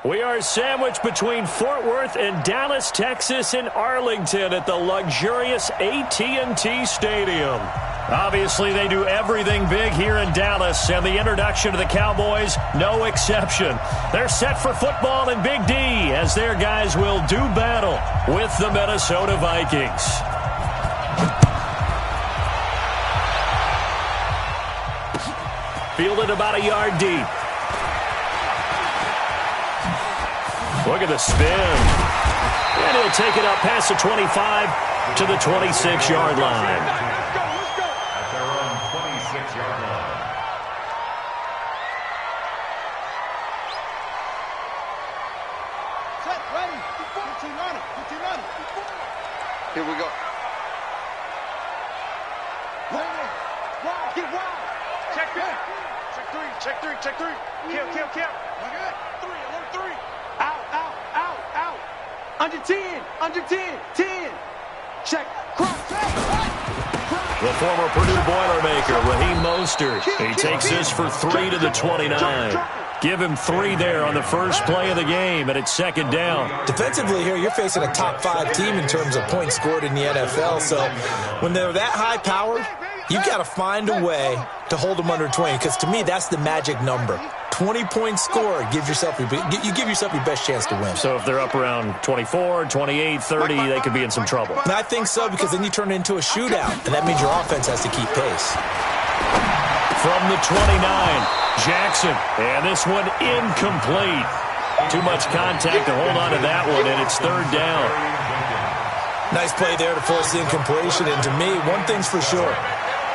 We are sandwiched between Fort Worth and Dallas, Texas, and Arlington at the luxurious AT&T Stadium. Obviously, they do everything big here in Dallas, and the introduction to the Cowboys, no exception. They're set for football in Big D as their guys will do battle with the Minnesota Vikings. Fielded about a yard deep. Look at the spin. And he'll take it up past the 25 to the 26-yard line. At their own 26-yard line. Set, ready. Put your running. Here we go. Get wild. Check three. Check three. Kill. Okay. Three. Out. Under 10. 10. Check. Cross. The former Purdue Boilermaker, Raheem Mostert. He takes this for 3 to the 29. Give him 3 there on the first play of the game, and it's second down. Defensively here, you're facing a top 5 team in terms of points scored in the NFL. So when they're that high-powered, you've got to find a way to hold them under 20, because to me, that's the magic number. 20 points scored, you give yourself your best chance to win. So if they're up around 24, 28, 30, they could be in some trouble. And I think so, because then you turn it into a shootout, and that means your offense has to keep pace. From the 29, Jackson, and this one incomplete. Too much contact to hold on to that one, and it's third down. Nice play there to force the incompletion, and to me, one thing's for sure.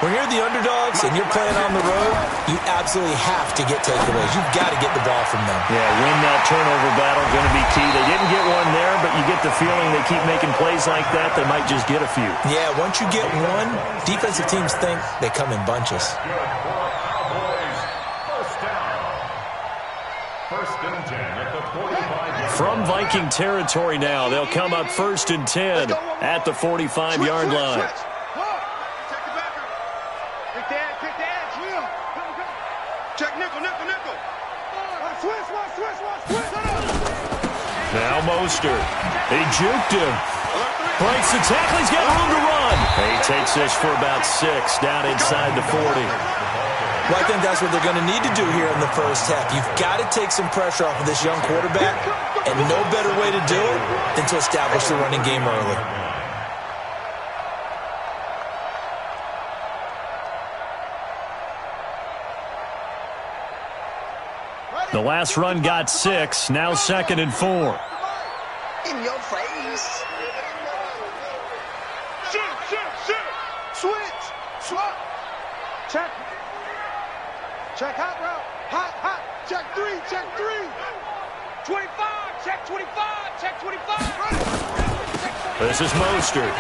When you're the underdogs and you're playing on the road, you absolutely have to get takeaways. You've got to get the ball from them. Yeah, win that turnover battle, going to be key. They didn't get one there, but you get the feeling they keep making plays like that, they might just get a few. Yeah, once you get one, defensive teams think they come in bunches. First and 10 at the 45-yard line. From Viking territory now, they'll come up first and 10 at the 45-yard line. Check nickel. Now Mostert. He juked him. Breaks the tackle. He's got room to run. He takes this for about 6 down inside the 40. Well, I think that's what they're going to need to do here in the first half. You've got to take some pressure off of this young quarterback, and no better way to do it than to establish the running game early. The last run got 6. Now second and 4. In your face. Shoot. Switch. Swap. Check. Check hot route. Hot. Check 3. 25. Check 25. Check 25. This is Mostert.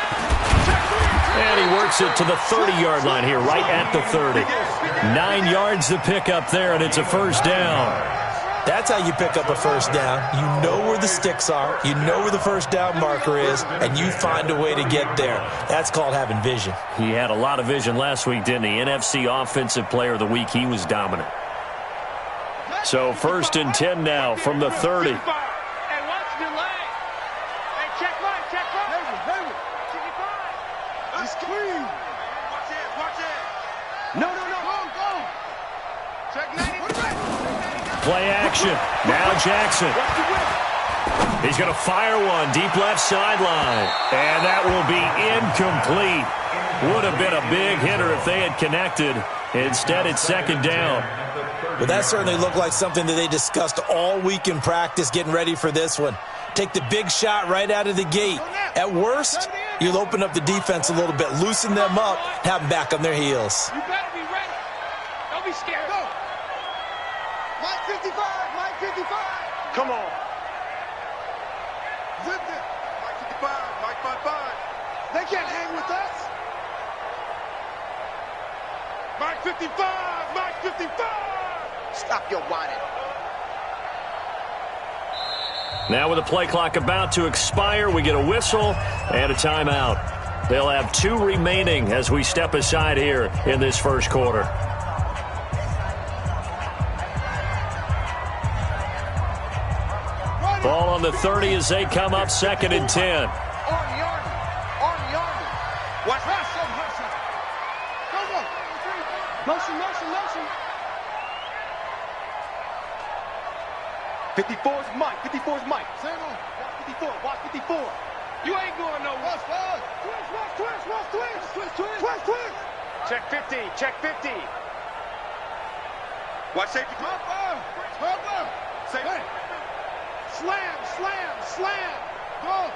And he works it to the 30-yard line here, right at the 30. 9 yards to pick up there, and it's a first down. That's how you pick up a first down. You know where the sticks are. You know where the first down marker is, and you find a way to get there. That's called having vision. He had a lot of vision last week, didn't he? NFC Offensive Player of the Week. He was dominant. So first and 10 now from the 30. Hey, watch the leg. Hey, check right. Hayward. He's clean. Watch it. No. Go. Check 90. Play action. Now Jackson. He's going to fire one deep left sideline. And that will be incomplete. Would have been a big hitter if they had connected. Instead, it's second down. Well, that certainly looked like something that they discussed all week in practice getting ready for this one. Take the big shot right out of the gate. At worst, you'll open up the defense a little bit, loosen them up, have them back on their heels. You better be ready. Don't be scared. Go. Mike 55. Come on. Zip it. Mike 55. They can't hang with us. Mike 55. Stop your whining. Now with the play clock about to expire, we get a whistle and a timeout. They'll have 2 remaining as we step aside here in this first quarter. Ball on the 30 as they come up 2nd and 10. Army. Watch that. Go. Motion. 54's Mike. Same on. Watch 54. You ain't going nowhere. Twist. Check 50. Watch safety. Hop. Safety. Slam. Go.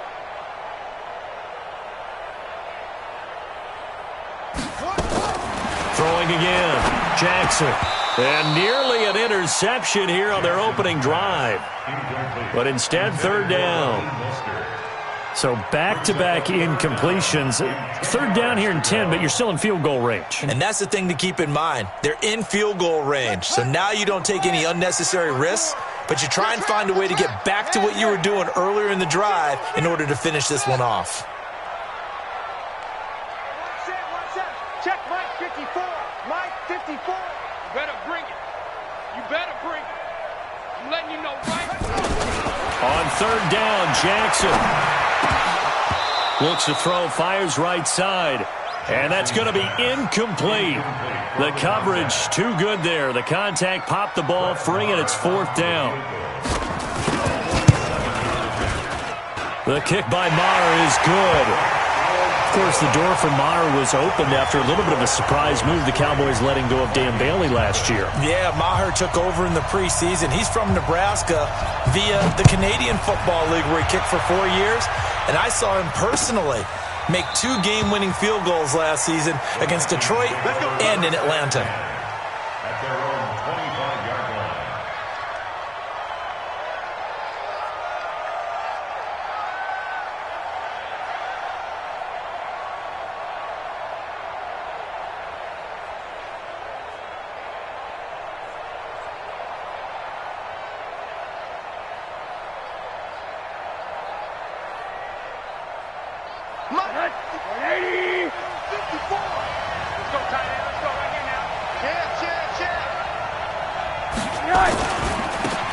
Throwing again. Jackson. And nearly an interception here on their opening drive. But instead, 3rd down. So back-to-back incompletions. 3rd down here in 10, but you're still in field goal range. And that's the thing to keep in mind. They're in field goal range. So now you don't take any unnecessary risks, but you try and find a way to get back to what you were doing earlier in the drive in order to finish this one off. Check Mike 54. You better bring it. I'm letting you know right. On 3rd down, Jackson looks to throw, fires right side. And that's going to be incomplete. The coverage too good there. The contact popped the ball free, and it's 4th down. The kick by Maher is good. Of course, the door for Maher was opened after a little bit of a surprise move. The Cowboys letting go of Dan Bailey last year. Yeah, Maher took over in the preseason. He's from Nebraska via the Canadian Football League, where he kicked for 4 years. And I saw him personally make 2 game-winning field goals last season against Detroit and in Atlanta. At their own 25-yard line.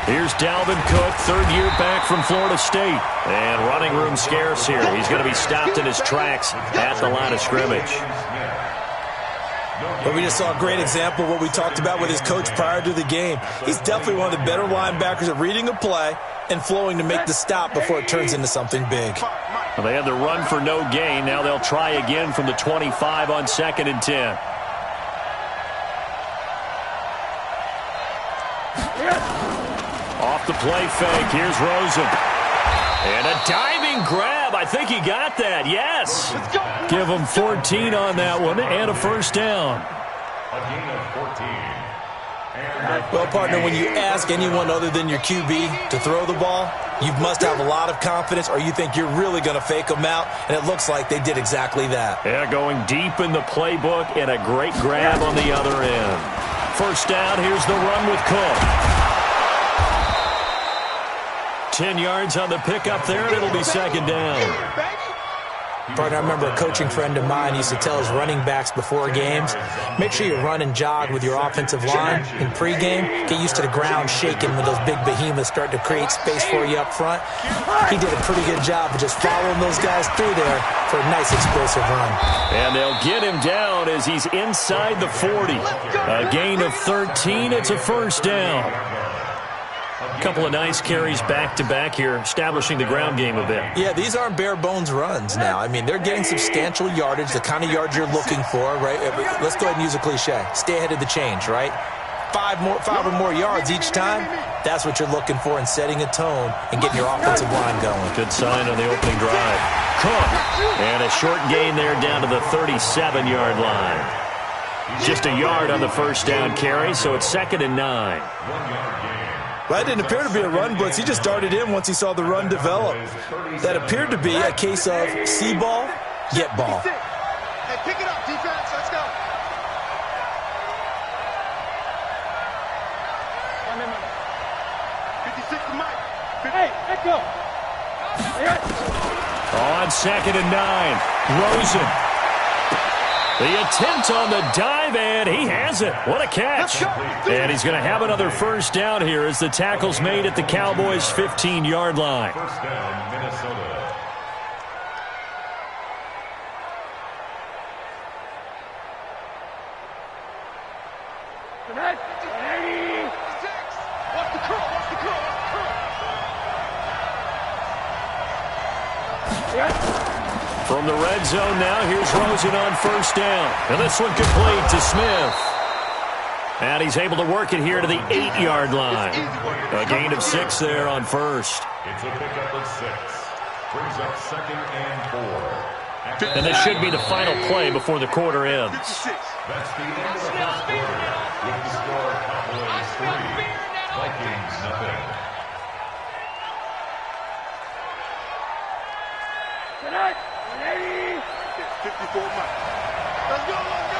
Here's Dalvin Cook, 3rd year back from Florida State. And running room scarce here. He's going to be stopped in his tracks at the line of scrimmage. But we just saw a great example of what we talked about with his coach prior to the game. He's definitely one of the better linebackers at reading a play and flowing to make the stop before it turns into something big. Well, they had the run for no gain. Now they'll try again from the 25 on 2nd and 10. Off the play fake. Here's Rosen. And a diving grab. I think he got that. Yes. Give him 14 on that one and a 1st down. A gain of 14. Well, partner, when you ask anyone other than your QB to throw the ball, you must have a lot of confidence, or you think you're really going to fake them out, and it looks like they did exactly that. Yeah, going deep in the playbook and a great grab on the other end. 1st down, here's the run with Cook. 10 yards on the pickup there, and it'll be 2nd down. Partner, I remember a coaching friend of mine used to tell his running backs before games, make sure you run and jog with your offensive line in pregame. Get used to the ground shaking when those big behemoths start to create space for you up front. He did a pretty good job of just following those guys through there for a nice explosive run. And they'll get him down as he's inside the 40. A gain of 13. It's a 1st down. A couple of nice carries back-to-back here, establishing the ground game a bit. Yeah, these aren't bare-bones runs now. I mean, they're getting substantial yardage, the kind of yards you're looking for, right? Let's go ahead and use a cliche. Stay ahead of the change, right? 5 or more yards each time, that's what you're looking for in setting a tone and getting your offensive line going. Good sign on the opening drive. Cook. And a short gain there down to the 37-yard line. Just a yard on the 1st down carry, so it's 2nd and 9. Well, that didn't appear to be a run blitz. He just darted in once he saw the run develop. That appeared to be a case of see ball, get ball. Hey, pick it up, defense. Let's go. Hey, let's go. On 2nd and 9, Rosen. The attempt on the dive, and he has it. What a catch. And he's going to have another first down here as the tackle's made at the Cowboys' 15-yard line. First down, Minnesota. From the red zone now, here's Rosen on first down. And this one complete to Smith. And he's able to work it here to the 8-yard line. A gain of 6 there on first. It's a pickup of 6. Brings up 2nd and 4. And this should be the final play before the quarter ends. That's the end of the first quarter. With the score, Cowboys 3, Vikings nothing. Tonight, 54 Mike. Let's go, let's go.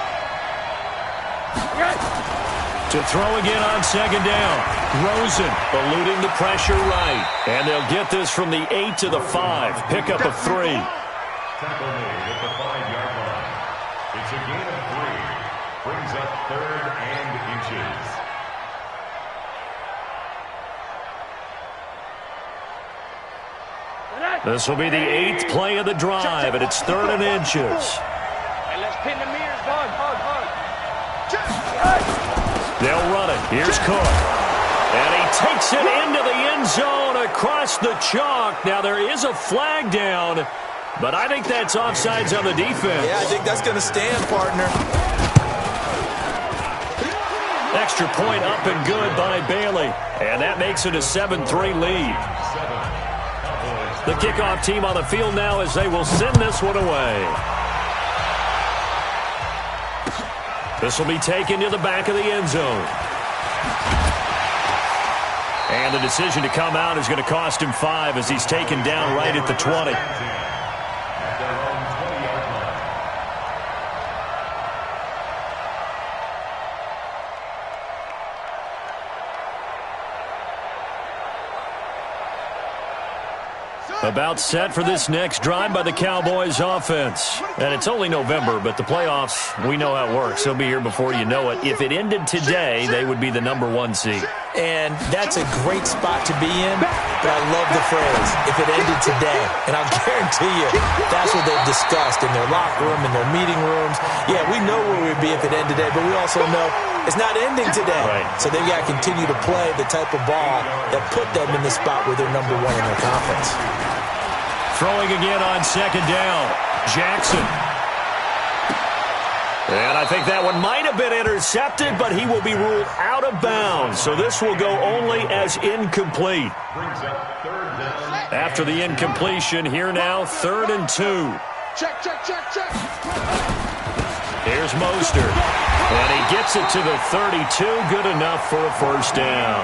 To throw again on second down. Rosen eluding the pressure right. And they'll get this from the 8 to the 5. Pickup of 3. Tackle made at the 5-yard line. It's a gain of 3. Brings up 3rd and inches. This will be the 8th play of the drive, and it's 3rd and inches. And let's pin the mirrors, bud. They'll run it. Here's Cook. And he takes it into the end zone across the chalk. Now, there is a flag down, but I think that's offsides on the defense. Yeah, I think that's going to stand, partner. Extra point up and good by Bailey. And that makes it a 7-3 lead. The kickoff team on the field now as they will send this one away. This will be taken to the back of the end zone. And the decision to come out is going to cost him 5 as he's taken down right at the 20. About set for this next drive by the Cowboys offense. And it's only November, but the playoffs, we know how it works. They'll be here before you know it. If it ended today, they would be the #1 seed. And that's a great spot to be in, but I love the phrase, if it ended today. And I'll guarantee you, that's what they've discussed in their locker room, in their meeting rooms. Yeah, we know where we'd be if it ended today, but we also know it's not ending today. Right. So they've got to continue to play the type of ball that put them in the spot where they're #1 in their conference. Throwing again on second down. Jackson. And I think that one might have been intercepted, but he will be ruled out of bounds. So this will go only as incomplete. After the incompletion, here now, 3rd and 2. Check. Here's Mostert. And he gets it to the 32. Good enough for a first down.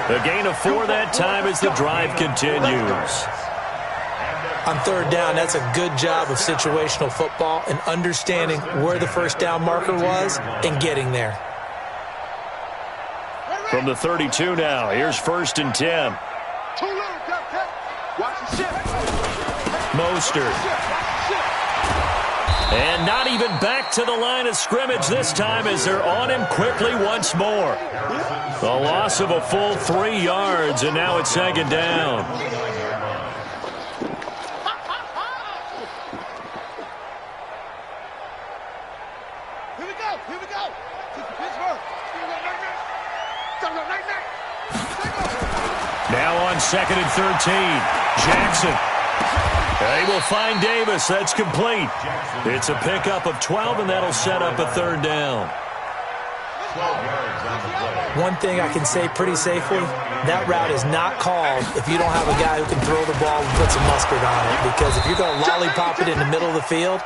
A gain of 4 that time as the drive continues. On 3rd down, that's a good job of situational football and understanding where the first down marker was and getting there. From the 32 now, here's 1st and 10. Watch the ship. Mostert. And not even back to the line of scrimmage this time as they're on him quickly once more. A loss of a full 3 yards, and now it's 2nd down. Here we go. Pittsburgh. Now on 2nd and 13. Jackson. They will find Davis. That's complete. It's a pickup of 12, and that'll set up a 3rd down. One thing I can say pretty safely, that route is not called if you don't have a guy who can throw the ball and put some mustard on it. Because if you're going to lollipop it in the middle of the field,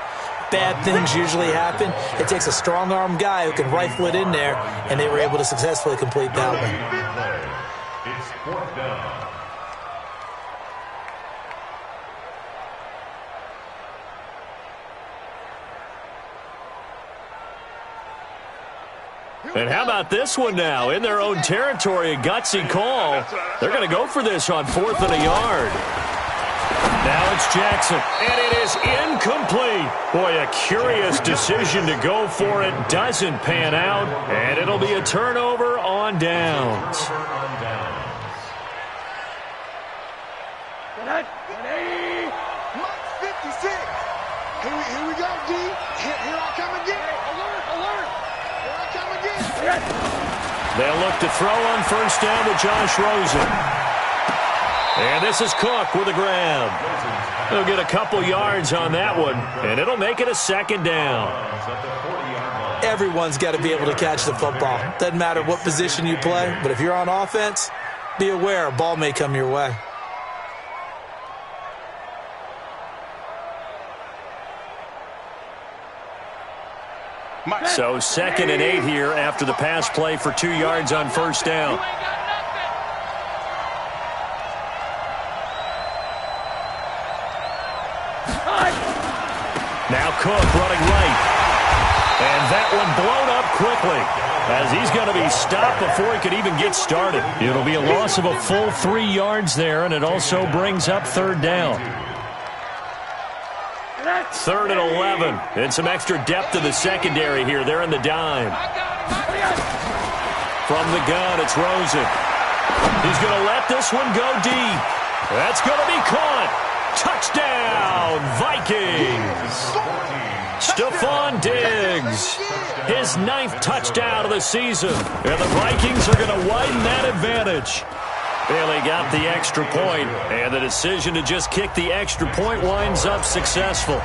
bad things usually happen. It takes a strong-arm guy who can rifle it in there, and they were able to successfully complete that one. It's 4th down. And how about this one now? In their own territory, a gutsy call. They're going to go for this on 4th and a yard. Now it's Jackson, and it is incomplete. Boy, a curious decision to go for it. Doesn't pan out, and it'll be a turnover on downs. Mike 56. Here we go, D. Here I come again. Alert, alert. Here I come again. They'll look to throw on first down with Josh Rosen. And this is Cook with a grab. He'll get a couple yards on that one, and it'll make it a second down. Everyone's got to be able to catch the football. Doesn't matter what position you play, but if you're on offense, be aware a ball may come your way. So 2nd and 8 here after the pass play for 2 yards on first down. Now Cook running right. And that one blown up quickly as he's going to be stopped before he could even get started. It'll be a loss of a full 3 yards there, and it also brings up third down. 3rd and 11. And some extra depth to the secondary here. They're in the dime. From the gun, it's Rosen. He's going to let this one go deep. That's going to be caught. Touchdown, Vikings. Stephon Diggs, his 9th touchdown of the season. And the Vikings are going to widen that advantage. Bailey got the extra point, and the decision to just kick the extra point winds up successful.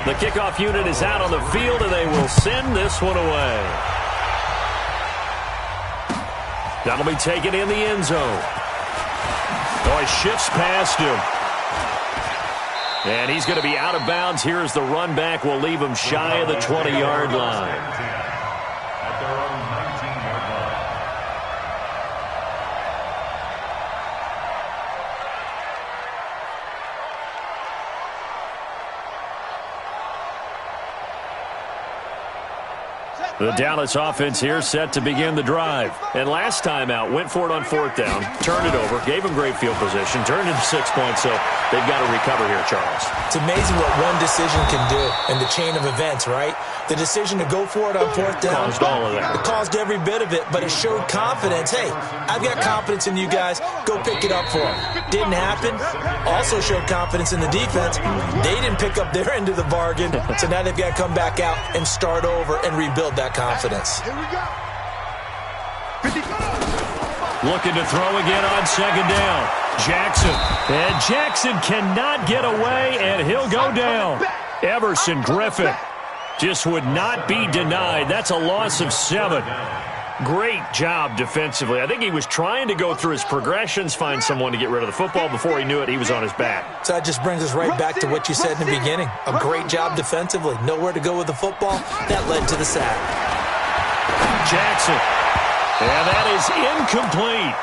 The kickoff unit is out on the field, and they will send this one away. That'll be taken in the end zone. Oh, he shifts past him. And he's going to be out of bounds here as the run back will leave him shy of the 20-yard line. The Dallas offense here set to begin the drive. And last time out, went for it on 4th down, turned it over, gave them great field position, turned it to 6 points, so they've got to recover here, Charles. It's amazing what one decision can do in the chain of events, right? The decision to go for it on 4th down. Caused all of that. It caused every bit of it, but it showed confidence. Hey, I've got confidence in you guys. Go pick it up for them. Didn't happen. Also showed confidence in the defense. They didn't pick up their end of the bargain, so now they've got to come back out and start over and rebuild that confidence. Here we go. Looking to throw again on 2nd down. Jackson. And Jackson cannot get away, and he'll go down. Everson Griffin just would not be denied. That's a loss of 7. Great job defensively. I think he was trying to go through his progressions, find someone to get rid of the football. Before he knew it, he was on his back. So that just brings us right back to what you said in the beginning. A great job defensively. Nowhere to go with the football. That led to the sack. Jackson. And that is incomplete.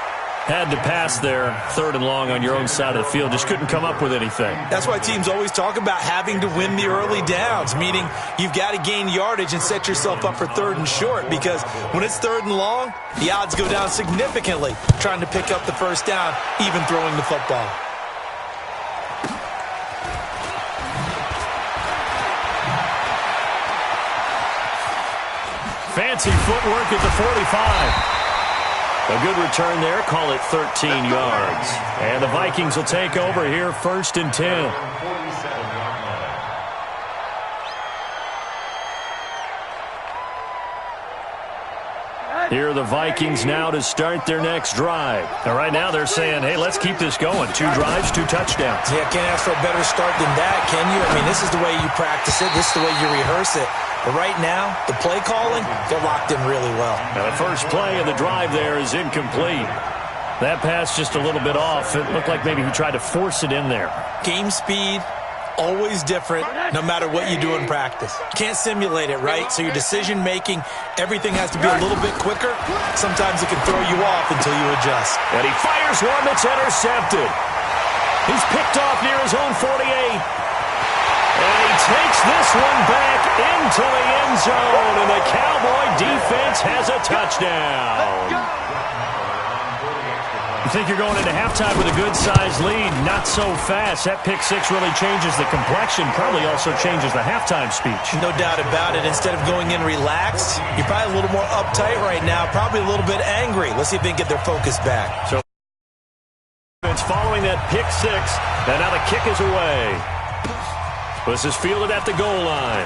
Had to pass there, 3rd and long on your own side of the field. Just couldn't come up with anything. That's why teams always talk about having to win the early downs, meaning you've got to gain yardage and set yourself up for 3rd and short, because when it's 3rd and long, the odds go down significantly trying to pick up the first down, even throwing the football. Fancy footwork at the 45. A good return there. Call it 13 yards. And the Vikings will take over here 1st and 10. Here are the Vikings now to start their next drive. And right now they're saying, hey, let's keep this going. 2 drives, 2 touchdowns. Yeah, can't ask for a better start than that, can you? I mean, this is the way you practice it. This is the way you rehearse it. But right now, the play calling, they're locked in really well. Now the first play of the drive there is incomplete. That pass just a little bit off. It looked like maybe he tried to force it in there. Game speed, always different, no matter what you do in practice. Can't simulate it, right? So your decision-making, everything has to be a little bit quicker. Sometimes it can throw you off until you adjust. And he fires one that's intercepted. He's picked off near his own 48. And he takes this one back into the end zone, and the Cowboy defense has a touchdown. You think you're going into halftime with a good-sized lead. Not so fast. That pick six really changes the complexion, probably also changes the halftime speech. No doubt about it. Instead of going in relaxed, you're probably a little more uptight right now, probably a little bit angry. Let's see if they can get their focus back. So it's following that pick six, and now the kick is away. This is fielded at the goal line.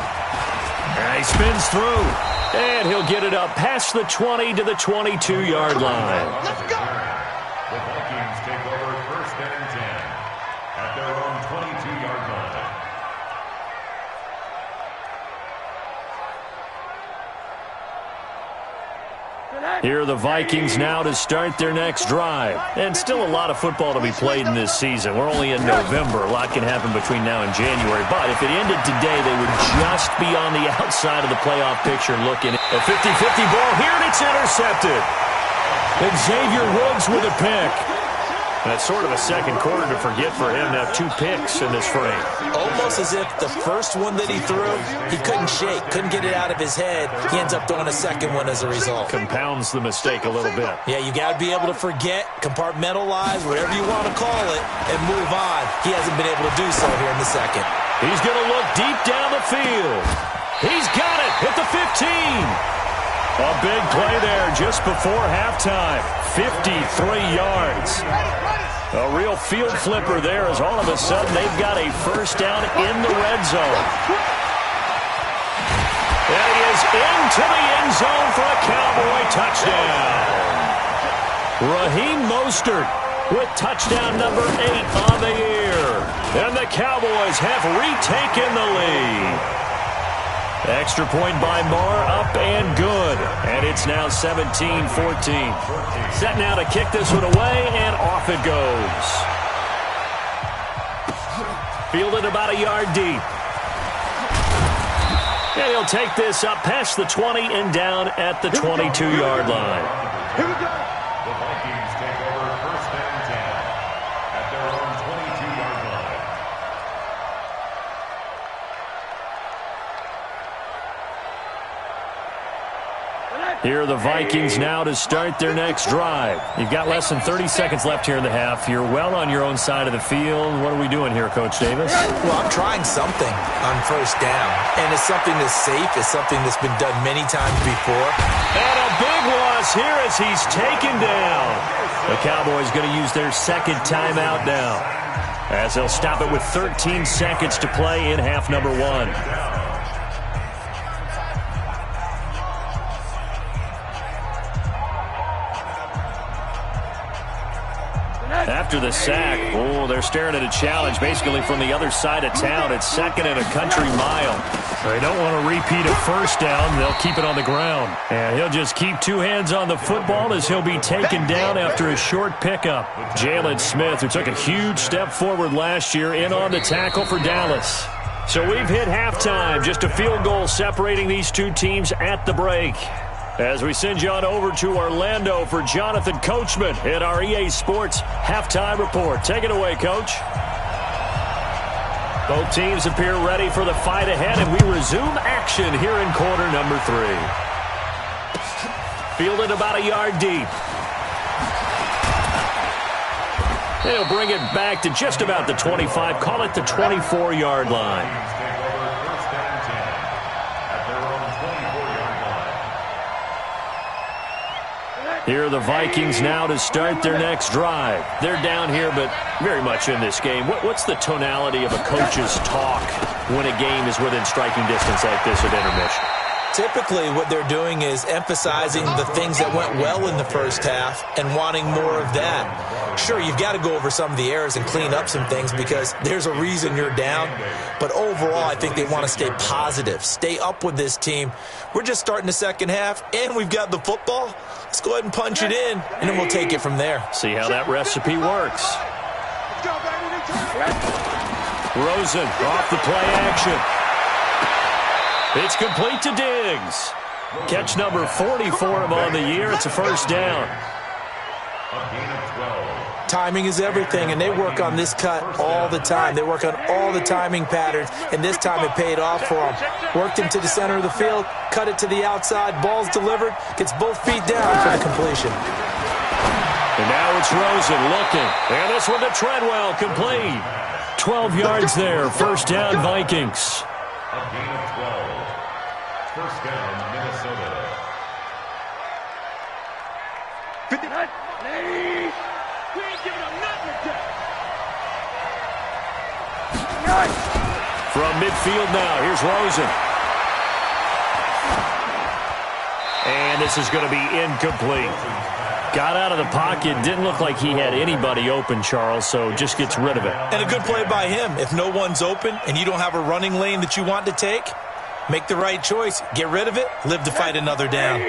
And he spins through, and he'll get it up past the 20 to the 22-yard line. Let's go. The Vikings take over first and 10 at their own 22-yard line. Here are the Vikings now to start their next drive. And still a lot of football to be played in this season. We're only in November. A lot can happen between now and January. But if it ended today, they would just be on the outside of the playoff picture looking. A 50-50 ball here, and it's intercepted. Xavier Woods with a pick. That's sort of a second quarter to forget for him to have 2 picks in this frame. Almost as if the first one that he threw, he couldn't shake, couldn't get it out of his head. He ends up throwing a second one as a result. Compounds the mistake a little bit. Yeah, you got to be able to forget, compartmentalize, whatever you want to call it, and move on. He hasn't been able to do so here in the second. He's going to look deep down the field. He's got it at the 15. A big play there just before halftime. 53 yards. A real field flipper there as all of a sudden they've got a first down in the red zone. And he is into the end zone for a Cowboy touchdown. Raheem Mostert with touchdown number 8 on the year. And the Cowboys have retaken the lead. Extra point by Moore, up and good. And it's now 17-14. Set now to kick this one away, and off it goes. Fielded about a yard deep. And he'll take this up past the 20 and down at the 22-yard line. Here we go. The Vikings take over first and 10 at their own 22-yard line. Here are the Vikings now to start their next drive. You've got less than 30 seconds left here in the half. You're well on your own side of the field. What are we doing here, Coach Davis? Well, I'm trying something on first down, and it's something that's safe. It's something that's been done many times before. And a big loss here as he's taken down. The Cowboys going to use their second timeout now, as they'll stop it with 13 seconds to play in half number 1. After the sack, they're staring at a challenge basically from the other side of town. It's second and a country mile. They don't want to repeat a first down. They'll keep it on the ground. And he'll just keep 2 hands on the football as he'll be taken down after a short pickup. Jalen Smith, who took a huge step forward last year, in on the tackle for Dallas. So we've hit halftime. Just a field goal separating these 2 teams at the break. As we send you on over to Orlando for Jonathan Coachman in our EA Sports Halftime Report. Take it away, Coach. Both teams appear ready for the fight ahead, and we resume action here in quarter number 3. Fielded about a yard deep. They'll bring it back to just about the 25, call it the 24-yard line. Here are the Vikings now to start their next drive. They're down here, but very much in this game. What's the tonality of a coach's talk when a game is within striking distance like this at intermission? Typically, what they're doing is emphasizing the things that went well in the first half and wanting more of that. Sure, you've got to go over some of the errors and clean up some things because there's a reason you're down. But overall, I think they want to stay positive, stay up with this team. We're just starting the second half, and we've got the football. Let's go ahead and punch it in, and then we'll take it from there. See how that recipe works. Rosen off the play action. It's complete to Diggs. Catch number 40 for him on the year. It's a first down. Timing is everything, and they work on this cut all the time. They work on all the timing patterns, and this time it paid off for them. Worked him to the center of the field, cut it to the outside, ball's delivered, gets both feet down for the completion. And now it's Rosen looking. And this one to Treadwell, complete. 12 yards there. First down, Vikings. A gain of 12. First down, Minnesota. 59. We ain't giving them nothing today. From midfield now, here's Rosen. And this is going to be incomplete. Got out of the pocket. Didn't look like he had anybody open, Charles, so just gets rid of it. And a good play by him. If no one's open and you don't have a running lane that you want to take, make the right choice. Get rid of it. Live to fight another down.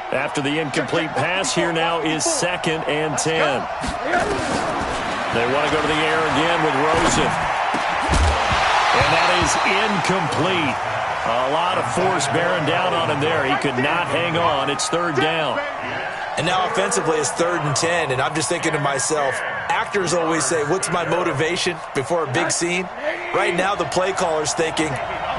After the incomplete pass, here now is 2nd and 10. They want to go to the air again with Rosen. And that is incomplete. A lot of force bearing down on him there. He could not hang on. It's 3rd down. And now offensively it's 3rd and 10, and I'm just thinking to myself, actors always say, what's my motivation before a big scene? Right now the play caller's thinking,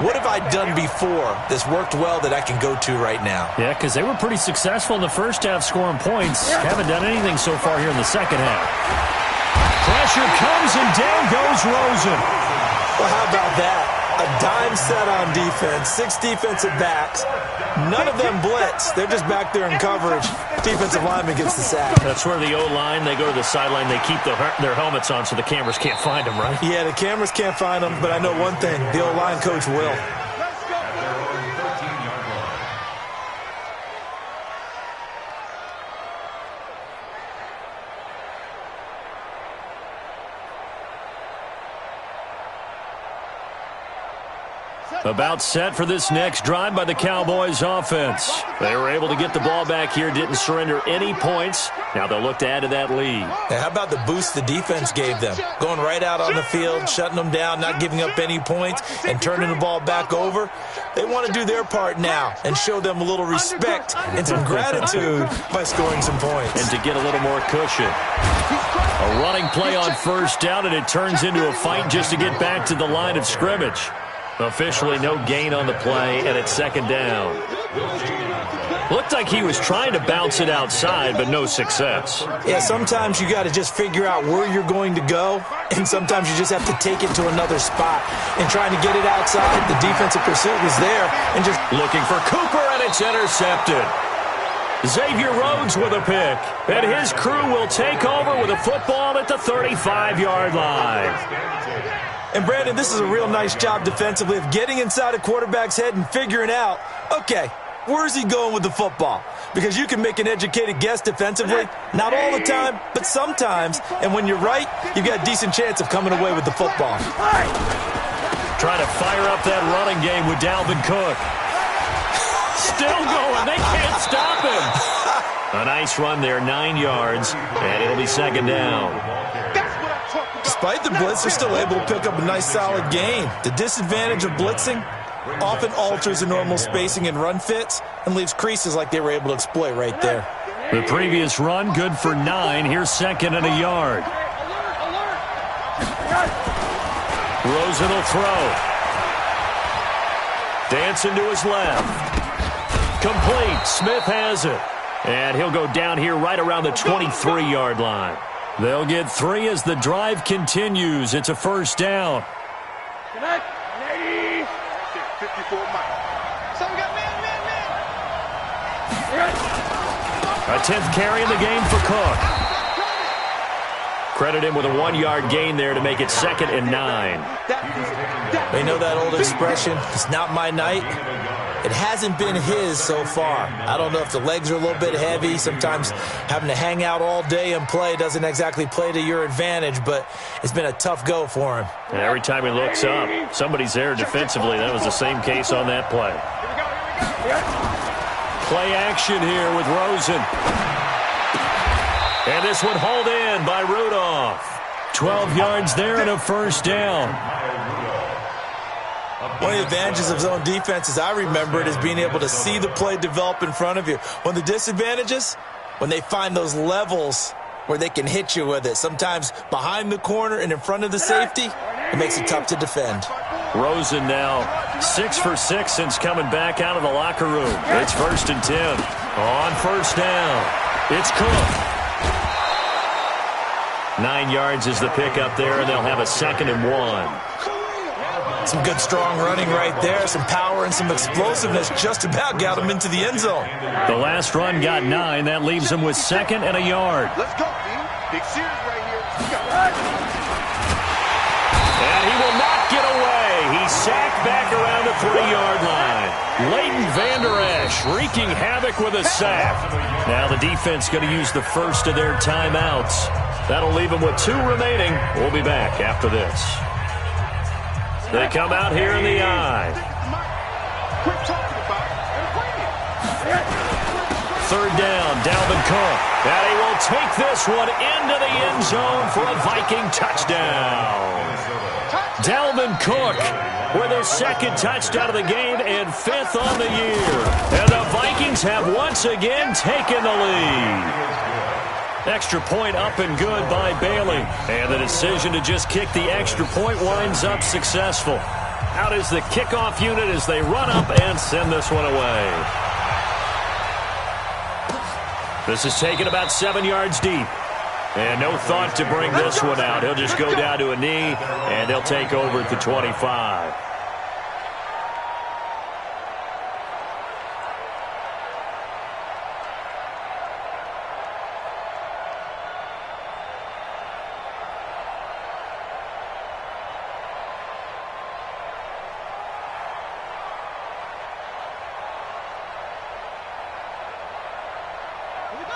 what have I done before that's worked well that I can go to right now? Yeah, because they were pretty successful in the first half scoring points. Haven't done anything so far here in the second half. Pressure comes and down goes Rosen. Well, how about that? A dime set on defense, 6 defensive backs. None of them blitz. They're just back there in coverage. Defensive lineman gets the sack. That's where the O-line, they go to the sideline, they keep their helmets on so the cameras can't find them, right? Yeah, the cameras can't find them, but I know one thing. The O-line coach will. About set for this next drive by the Cowboys offense. They were able to get the ball back here, didn't surrender any points. Now they'll look to add to that lead. How about the boost the defense gave them? Going right out on the field, shutting them down, not giving up any points, and turning the ball back over. They want to do their part now and show them a little respect and some gratitude by scoring some points. And to get a little more cushion. A running play on first down, and it turns into a fight just to get back to the line of scrimmage. Officially no gain on the play, and it's 2nd down. Looked like he was trying to bounce it outside, but no success. Yeah, sometimes you got to just figure out where you're going to go, and sometimes you just have to take it to another spot. And trying to get it outside, the defensive pursuit was there, and just looking for Cooper, and it's intercepted. Xavier Rhodes with a pick, and his crew will take over with a football at the 35-yard line. And, Brandon, this is a real nice job defensively of getting inside a quarterback's head and figuring out, okay, where's he going with the football? Because you can make an educated guess defensively, not all the time, but sometimes. And when you're right, you've got a decent chance of coming away with the football. Trying to fire up that running game with Dalvin Cook. Still going. They can't stop him. A nice run there, 9 yards, and it'll be 2nd down. Despite the blitz, they're still able to pick up a nice, solid gain. The disadvantage of blitzing often alters the normal spacing and run fits and leaves creases like they were able to exploit right there. The previous run, good for 9. Here's 2nd and a yard. Rosen will throw. Dancing to his left. Complete. Smith has it. And he'll go down here right around the 23-yard line. They'll get 3 as the drive continues. It's a first down. 54 miles. So we got man. A 10th carry in the game for Cook. Credit him with a 1-yard gain there to make it 2nd and 9. They know that old expression, it's not my night. It hasn't been his so far. I don't know if the legs are a little bit heavy. Sometimes having to hang out all day and play doesn't exactly play to your advantage, but it's been a tough go for him. And every time he looks up, somebody's there defensively. That was the same case on that play. Play action here with Rosen. And this one hauled in by Rudolph. 12 yards there and a first down. One of the advantages of zone defense, as I remember it, is being able to see the play develop in front of you. One of the disadvantages, when they find those levels where they can hit you with it, sometimes behind the corner and in front of the safety, it makes it tough to defend. Rosen now 6 for 6 since coming back out of the locker room. It's 1st and 10. On first down, it's Cook. 9 yards is the pickup there, and they'll have a 2nd and 1. Some good, strong running right there. Some power and some explosiveness just about got him into the end zone. The last run got 9. That leaves him with 2nd and a yard. Let's go, D. Big series right here. And he will not get away. He's sacked back around the 3-yard line. Leighton Vander Esch wreaking havoc with a sack. Now the defense going to use the first of their timeouts. That'll leave them with 2 remaining. We'll be back after this. They come out here in the I. Third down, Dalvin Cook. And he will take this one into the end zone for a Viking touchdown. Dalvin Cook with his 2nd touchdown of the game and 5th on the year. And the Vikings have once again taken the lead. Extra point up and good by Bailey. And the decision to just kick the extra point winds up successful. Out is the kickoff unit as they run up and send this one away. This is taken about 7 yards deep. And no thought to bring this one out. He'll just go down to a knee, and they'll take over at the 25.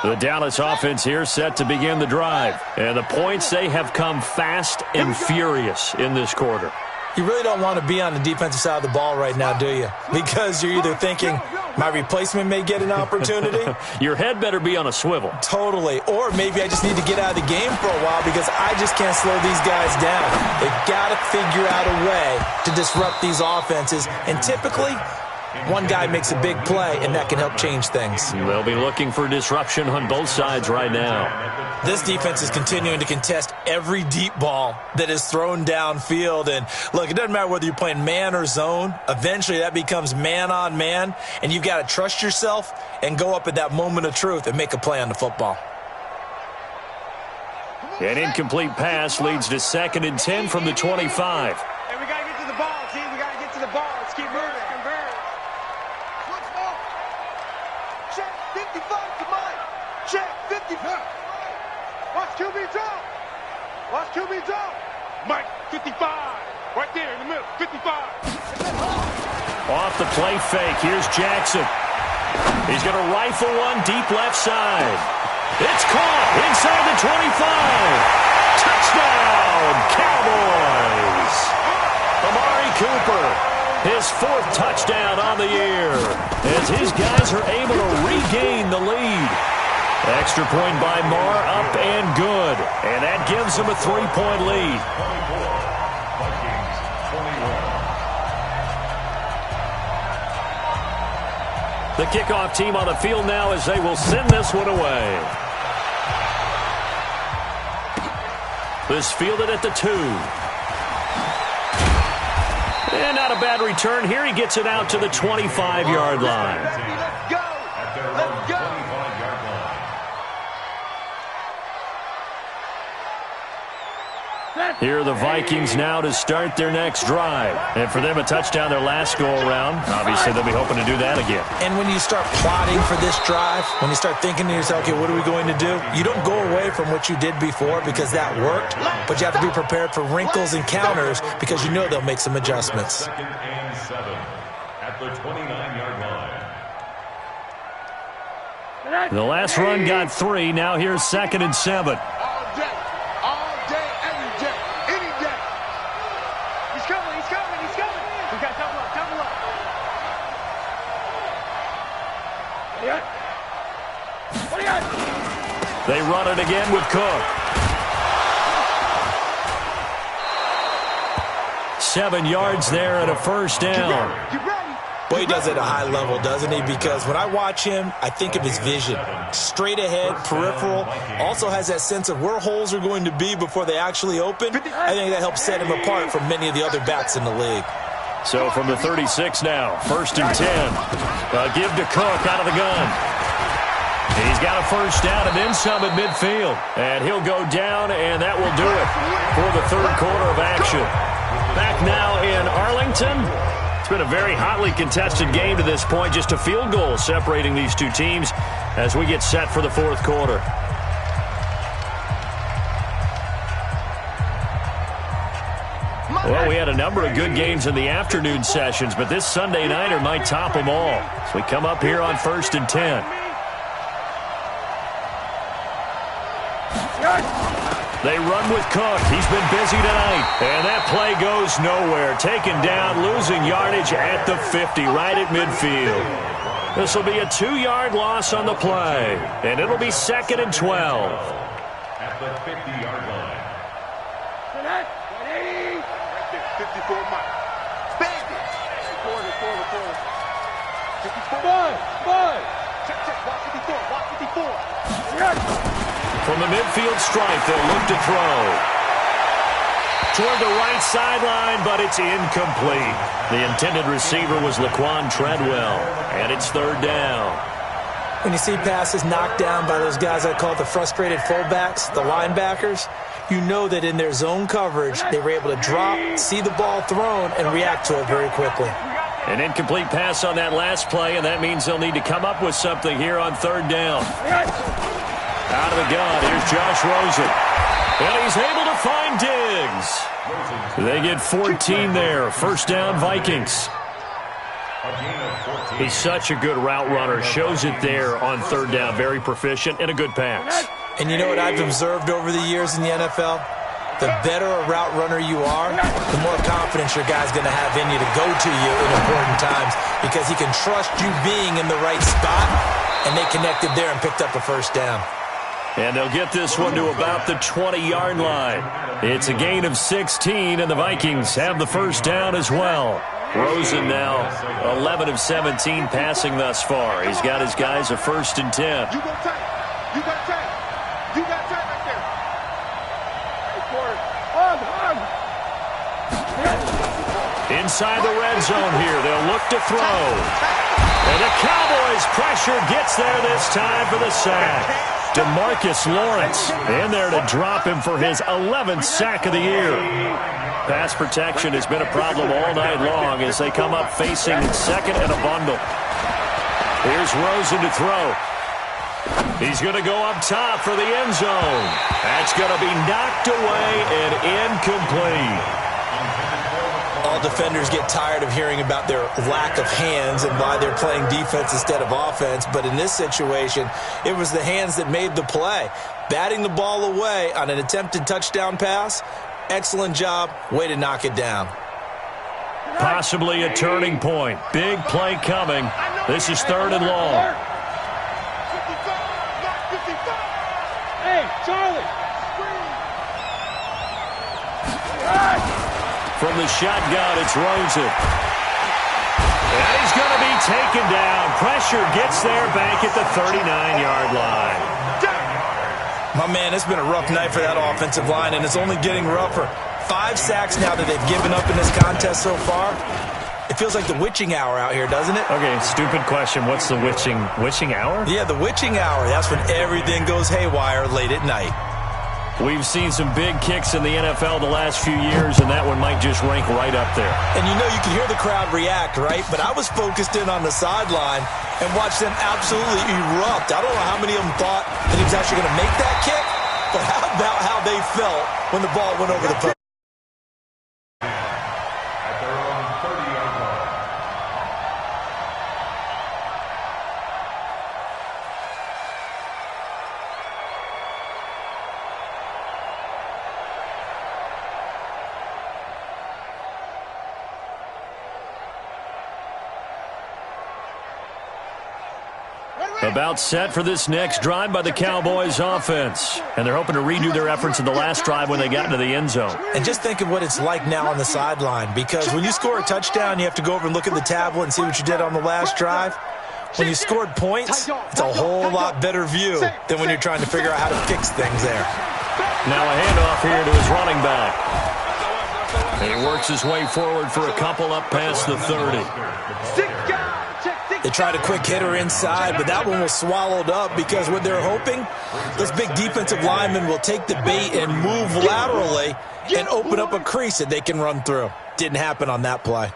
The Dallas offense here set to begin the drive. And the points, they have come fast and furious in this quarter. You really don't want to be on the defensive side of the ball right now, do you? Because you're either thinking, my replacement may get an opportunity. Your head better be on a swivel. Totally. Or maybe I just need to get out of the game for a while because I just can't slow these guys down. They've got to figure out a way to disrupt these offenses. And typically, one guy makes a big play, and that can help change things. They'll be looking for disruption on both sides right now. This defense is continuing to contest every deep ball that is thrown downfield. And, look, it doesn't matter whether you're playing man or zone. Eventually, that becomes man on man, and you've got to trust yourself and go up at that moment of truth and make a play on the football. An incomplete pass leads to 2nd and 10 from the 25. Hey, we got to get to the ball, team. We got to get to the ball. Let's keep moving. Check 55 to Mike. Check 55. Watch QB drop. Watch QB drop. Mike, 55. Right there in the middle. 55. Off the play fake. Here's Jackson. He's going to rifle one deep left side. It's caught inside the 25. Touchdown, Cowboys. Amari Cooper, his 4th touchdown on the year, as his guys are able to regain the lead. Extra point by Marr, up and good. And that gives them a 3-point lead. The kickoff team on the field now as they will send this one away. This fielded at the 2. And not a bad return here. He gets it out to the 25-yard line. Let's go. Let's go. Here are the Vikings now to start their next drive. And for them, a touchdown their last go-around. Obviously, they'll be hoping to do that again. And when you start plotting for this drive, when you start thinking to yourself, okay, what are we going to do? You don't go away from what you did before because that worked, but you have to be prepared for wrinkles and counters because you know they'll make some adjustments. 2nd and 7 at the 29-yard line. The last run got 3. Now here's 2nd and 7. They run it again with Cook. 7 yards there and a first down. Boy, he does it at a high level, doesn't he? Because when I watch him, I think of his vision. Straight ahead, peripheral. Also has that sense of where holes are going to be before they actually open. I think that helps set him apart from many of the other backs in the league. So from the 36 now, 1st and 10. Give to Cook out of the gun. He He's got a first down and then some at midfield. And he'll go down, and that will do it for the third quarter of action. Back now in Arlington. It's been a very hotly contested game to this point. Just a field goal separating these two teams as we get set for the fourth quarter. Well, we had a number of good games in the afternoon sessions, but this Sunday nighter might top them all. So we come up here on 1st and 10. They run with Cook. He's been busy tonight. And that play goes nowhere. Taken down, losing yardage at the 50, right at midfield. This will be a 2-yard loss on the play. And it'll be 2nd and 12. At the 50-yard line. 54 miles. Spend it. Quarter. 54. Check. Watch 54. From the midfield stripe, they'll look to throw. Toward the right sideline, but it's incomplete. The intended receiver was Laquan Treadwell, and it's 3rd down. When you see passes knocked down by those guys I call the frustrated fullbacks, the linebackers, you know that in their zone coverage, they were able to drop, see the ball thrown, and react to it very quickly. An incomplete pass on that last play, and that means they'll need to come up with something here on 3rd down. Out of the gun, here's Josh Rosen. And he's able to find Diggs. They get 14 there. First down, Vikings. He's such a good route runner. Shows it there on 3rd down. Very proficient and a good pass. And you know what I've observed over the years in the NFL? The better a route runner you are, the more confidence your guy's going to have in you to go to you in important times because he can trust you being in the right spot, and they connected there and picked up a first down. And they'll get this one to about the 20-yard line. It's a gain of 16, and the Vikings have the first down as well. Rosen now 11 of 17 passing thus far. He's got his guys a 1st and 10. You got time right there. Inside the red zone here, they'll look to throw. And the Cowboys' pressure gets there this time for the sack. DeMarcus Lawrence in there to drop him for his 11th sack of the year. Pass protection has been a problem all night long as they come up facing 2nd and a bundle. Here's Rosen to throw. He's going to go up top for the end zone. That's going to be knocked away and incomplete. All defenders get tired of hearing about their lack of hands and why they're playing defense instead of offense. But in this situation, it was the hands that made the play. Batting the ball away on an attempted touchdown pass, excellent job. Way to knock it down. Possibly a turning point. Big play coming. This is 3rd and long. Hey, Charlie! From the shotgun, it's Rosen. And he's going to be taken down. Pressure gets there back at the 39-yard line. My man, it's been a rough night for that offensive line, and it's only getting rougher. 5 sacks now that they've given up in this contest so far. It feels like the witching hour out here, doesn't it? Okay, stupid question. What's the witching hour? Yeah, the witching hour. That's when everything goes haywire late at night. We've seen some big kicks in the NFL the last few years, and that one might just rank right up there. And you know you can hear the crowd react, right? But I was focused in on the sideline and watched them absolutely erupt. I don't know how many of them thought that he was actually going to make that kick, but how about how they felt when the ball went over the post? At their own 30-yard line. About set for this next drive by the Cowboys offense. And they're hoping to redo their efforts in the last drive when they got into the end zone. And just think of what it's like now on the sideline, because when you score a touchdown, you have to go over and look at the tablet and see what you did on the last drive. When you scored points, it's a whole lot better view than when you're trying to figure out how to fix things there. Now a handoff here to his running back. And he works his way forward for a couple up past the 30. 6 guys. Check 6 They tried a quick hitter inside, but that one was swallowed up because what they're hoping, those big defensive linemen will take the bait and move laterally and open up a crease that they can run through. Didn't happen on that play.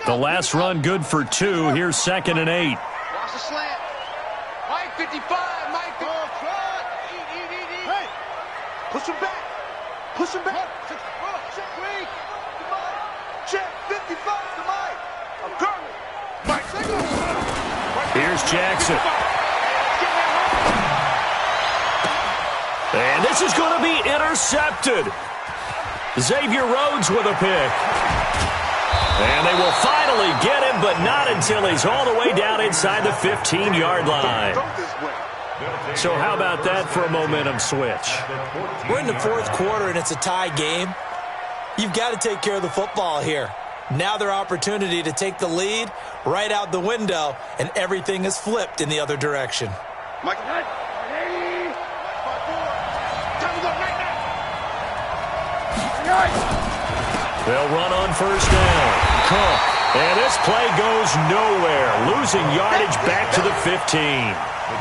The last run good for 2. Here's 2nd and 8. Watch the slant. Mike 55. Mike 55. Hey. Push him back. Push him back. Check Reed. Check 55 to Mike. I'm coming. Mike. Here's Jackson. And this is going to be intercepted. Xavier Rhodes with a pick. And they will finally get him, but not until he's all the way down inside the 15-yard line. So how about that for a momentum switch? We're in the 4th quarter, and it's a tie game. You've got to take care of the football here. Now their opportunity to take the lead right out the window, and everything is flipped in the other direction. Mike. They'll run on 1st down. Cook. And this play goes nowhere. Losing yardage back to the 15.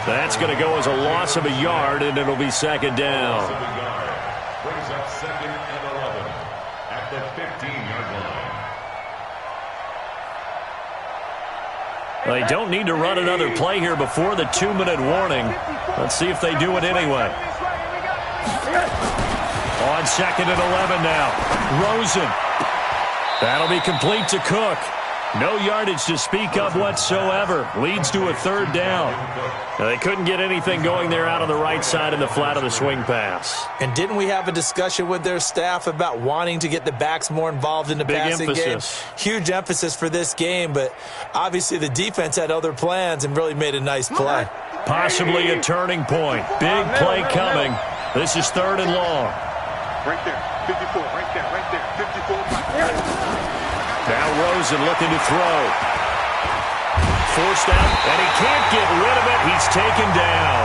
That's going to go as a loss of a yard, and it'll be 2nd down. Brings up 2nd and 11 at the 15-yard line. They don't need to run another play here before the 2-minute warning. Let's see if they do it anyway. On 2nd and 11 now. Rosen. That'll be complete to Cook. No yardage to speak of whatsoever. Leads to a 3rd down. Now, they couldn't get anything going there out on the right side in the flat of the swing pass. And didn't we have a discussion with their staff about wanting to get the backs more involved in the passing game? Huge emphasis for this game, but obviously the defense had other plans and really made a nice play. Possibly a turning point. Big play coming. This is 3rd and long. Right there. 54. Right there. Right there. 54. Now Rosen looking to throw. Forced out, and he can't get rid of it. He's taken down.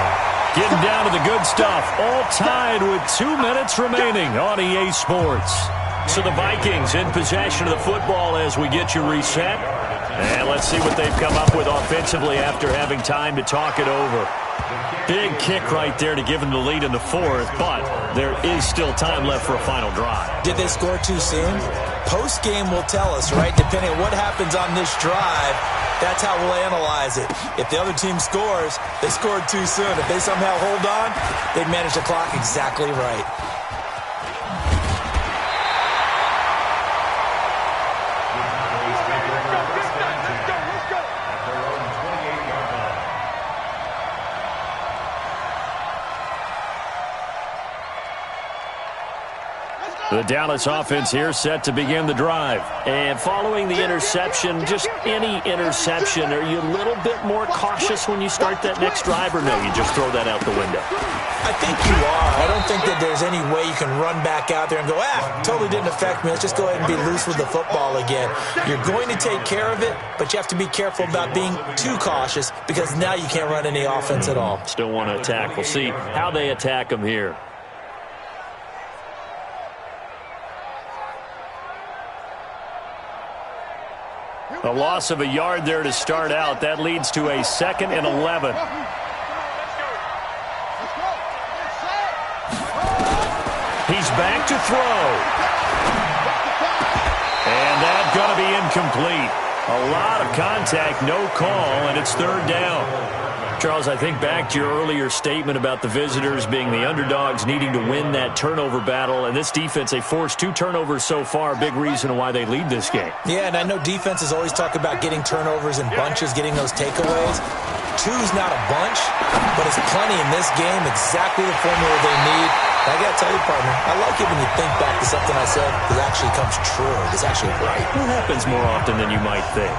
Getting down to the good stuff. All tied with 2 minutes remaining on EA Sports. So the Vikings in possession of the football as we get you reset. And let's see what they've come up with offensively after having time to talk it over. Big kick right there to give them the lead in the 4th, but there is still time left for a final drive. Did they score too soon? Post-game will tell us, right? Depending on what happens on this drive, that's how we'll analyze it. If the other team scores, they scored too soon. If they somehow hold on, they manage the clock exactly right. The Dallas offense here set to begin the drive. And following the interception, just any interception, are you a little bit more cautious when you start that next drive, or no, you just throw that out the window? I think you are. I don't think that there's any way you can run back out there and go, totally didn't affect me. Let's just go ahead and be loose with the football again. You're going to take care of it, but you have to be careful about being too cautious because now you can't run any offense at all. Still want to attack. We'll see how they attack them here. A loss of a yard there to start out. That leads to a 2nd and 11. He's back to throw. And that's going to be incomplete. A lot of contact, no call, and it's 3rd down. Charles, I think back to your earlier statement about the visitors being the underdogs needing to win that turnover battle. And this defense, they forced 2 turnovers so far. Big reason why they lead this game. Yeah, and I know defenses always talk about getting turnovers in bunches, getting those takeaways. 2's not a bunch, but it's plenty in this game. Exactly the formula they need. And I got to tell you, partner, I like it when you think back to something I said that actually comes true. It's actually right. It happens more often than you might think.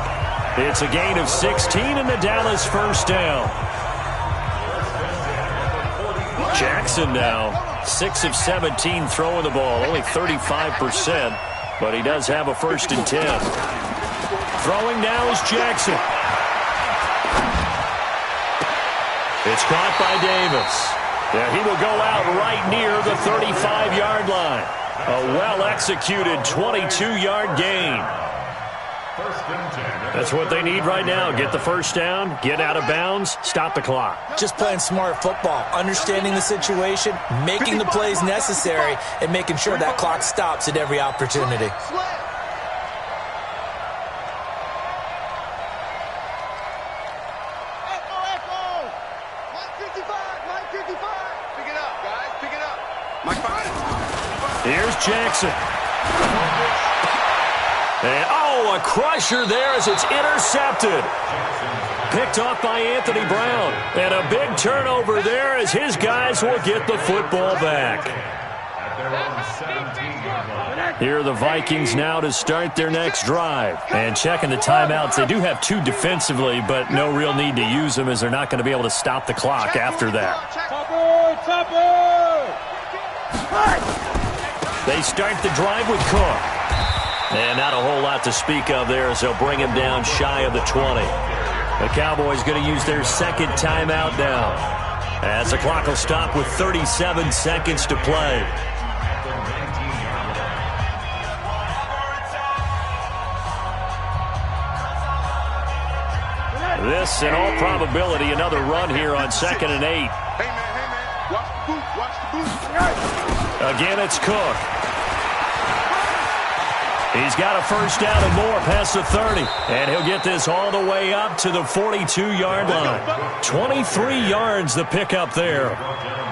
It's a gain of 16 and the Dallas 1st down. Jackson now, 6 of 17 throwing the ball, only 35%, but he does have a 1st and 10. Throwing now is Jackson. It's caught by Davis. Yeah, he will go out right near the 35-yard A well-executed 22-yard gain. That's what they need right now. Get the first down, get out of bounds, stop the clock. Just playing smart football, understanding the situation, making the plays necessary, and making sure that clock stops at every opportunity. Here's Jackson. And, a crusher there as it's intercepted. Picked off by Anthony Brown. And a big turnover there as his guys will get the football back. Here are the Vikings now to start their next drive. And checking the timeouts, they do have 2 defensively, but no real need to use them as they're not going to be able to stop the clock after that. They start the drive with Cook. And not a whole lot to speak of there as they'll bring him down shy of the 20. The Cowboys going to use their second timeout now. As the clock will stop with 37 seconds to play. This, in all probability, another run here on 2nd and 8. Hey, man, watch the boot, watch the boot. Again, it's Cook. He's got a first down and more past the 30. And he'll get this all the way up to the 42-yard line. 23 yards the pickup there.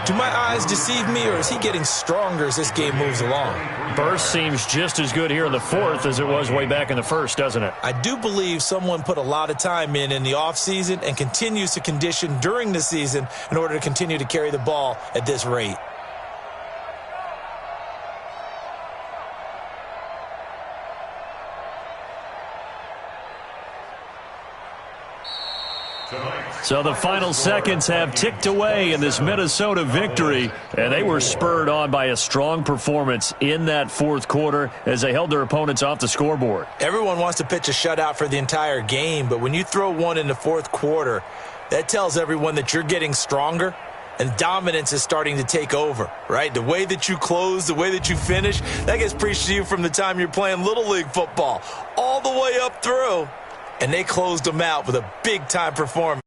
Do my eyes deceive me, or is he getting stronger as this game moves along? Burst seems just as good here in the 4th as it was way back in the 1st, doesn't it? I do believe someone put a lot of time in the offseason and continues to condition during the season in order to continue to carry the ball at this rate. So the final seconds have ticked away in this Minnesota victory, and they were spurred on by a strong performance in that 4th quarter as they held their opponents off the scoreboard. Everyone wants to pitch a shutout for the entire game, but when you throw one in the 4th quarter, that tells everyone that you're getting stronger and dominance is starting to take over, right? The way that you close, the way that you finish, that gets preached to you from the time you're playing Little League football all the way up through, and they closed them out with a big-time performance.